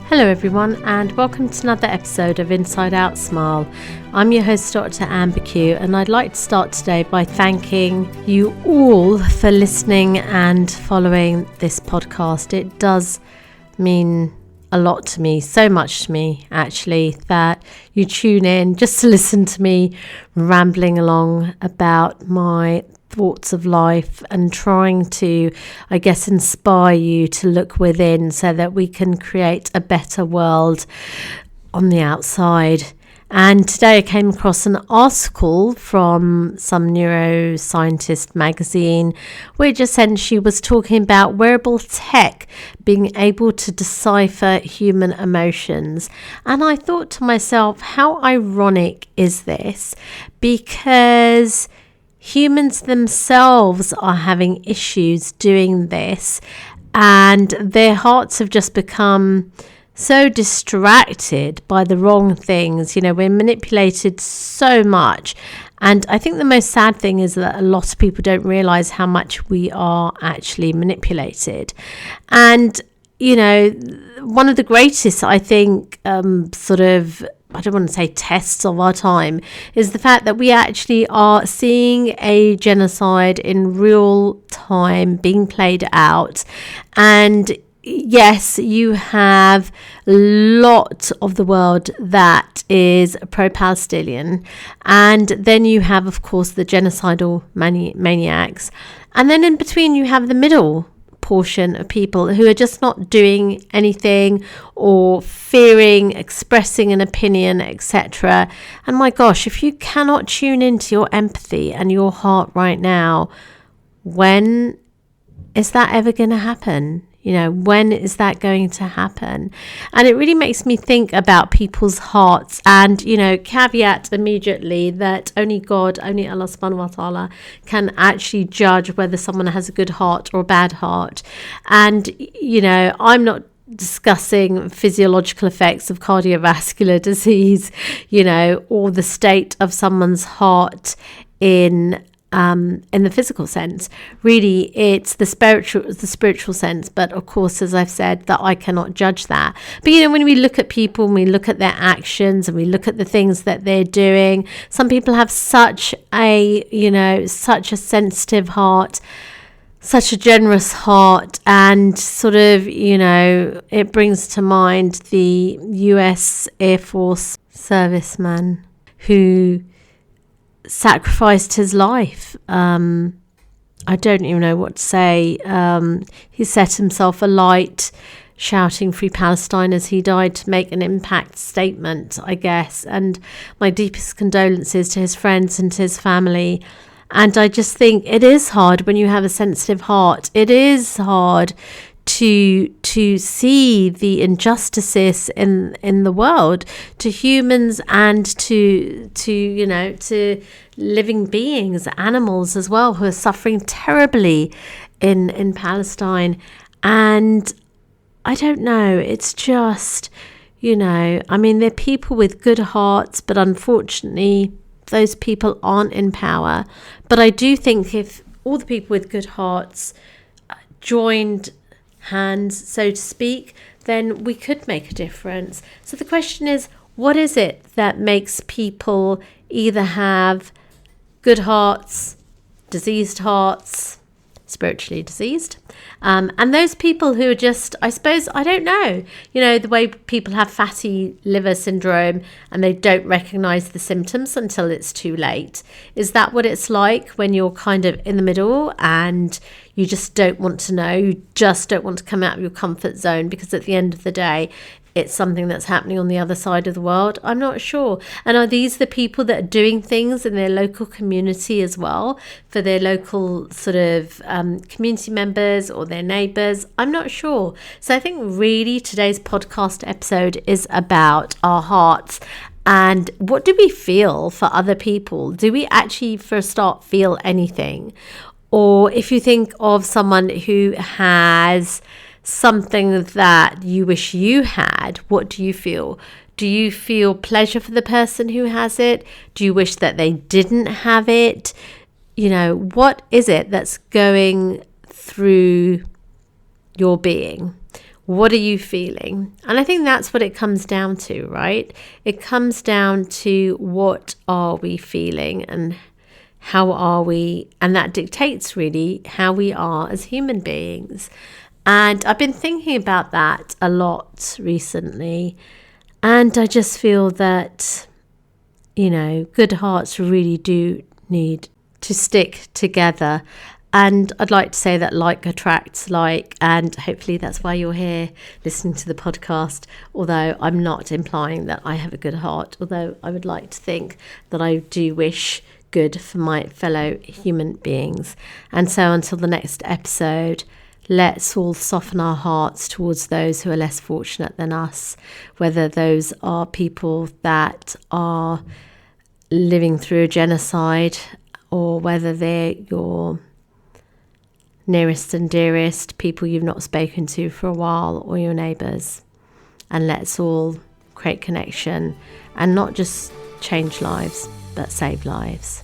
Hello everyone, and welcome to another episode of Inside Out Smile. I'm your host, Dr. Amber Q, and I'd like to start today by thanking you all for listening and following this podcast. It does mean a lot to me, so much to me actually, that you tune in just to listen to me rambling along about my thoughts of life and trying to, I guess, inspire you to look within so that we can create a better world on the outside. And today I came across an article from some neuroscientist magazine, which essentially was talking about wearable tech being able to decipher human emotions. And I thought to myself, how ironic is this? Because humans themselves are having issues doing this, and their hearts have just become so distracted by the wrong things. You know, we're manipulated so much. And I think the most sad thing is that a lot of people don't realize how much we are actually manipulated. And, you know, one of the greatest, I think, I don't want to say tests of our time, is the fact that we actually are seeing a genocide in real time being played out. And yes, you have a lot of the world that is pro-Palestinian. And then you have, of course, the genocidal maniacs. And then in between you have the middle portion of people who are just not doing anything or fearing, expressing an opinion, etc. And my gosh, if you cannot tune into your empathy and your heart right now, when is that ever going to happen? You know, when is that going to happen? And it really makes me think about people's hearts, and, you know, caveat immediately that only God, only Allah subhanahu wa ta'ala can actually judge whether someone has a good heart or a bad heart. And, you know, I'm not discussing physiological effects of cardiovascular disease, you know, or the state of someone's heart in the physical sense. Really, it's the spiritual sense. But of course, as I've said, that I cannot judge that. But, you know, when we look at people and we look at their actions and we look at the things that they're doing, some people have such a sensitive heart, such a generous heart, and sort of, you know, it brings to mind the US Air Force serviceman who sacrificed his life. I don't even know what to say. He set himself alight, shouting "Free Palestine" as he died to make an impact statement, I guess. And my deepest condolences to his friends and to his family. And I just think it is hard when you have a sensitive heart. It is hard to see the injustices in the world, to humans and to living beings, animals as well, who are suffering terribly in Palestine. And I don't know, it's just, you know, I mean, they're people with good hearts, but unfortunately those people aren't in power. But I do think if all the people with good hearts joined hands, so to speak, then we could make a difference. So the question is, what is it that makes people either have good hearts, diseased hearts, spiritually diseased, and those people who are just, I suppose, I don't know, you know, the way people have fatty liver syndrome and they don't recognize the symptoms until it's too late. Is that what it's like when you're kind of in the middle and you just don't want to know, you just don't want to come out of your comfort zone, because at the end of the day, it's something that's happening on the other side of the world? I'm not sure. And are these the people that are doing things in their local community as well, for their local sort of community members or their neighbours? I'm not sure. So I think really today's podcast episode is about our hearts. And what do we feel for other people? Do we actually, for a start, feel anything? Or if you think of someone who has something that you wish you had, what do you feel? Do you feel pleasure for the person who has it? Do you wish that they didn't have it? You know, what is it that's going through your being? What are you feeling? And I think that's what it comes down to, right? It comes down to what are we feeling and how are we? And that dictates really how we are as human beings. And I've been thinking about that a lot recently. And I just feel that, good hearts really do need to stick together. And I'd like to say that like attracts like, and hopefully that's why you're here listening to the podcast, although I'm not implying that I have a good heart, although I would like to think that I do wish good for my fellow human beings. And so until the next episode, let's all soften our hearts towards those who are less fortunate than us, whether those are people that are living through a genocide or whether they're your nearest and dearest, people you've not spoken to for a while, or your neighbours. And let's all create connection and not just change lives, but save lives.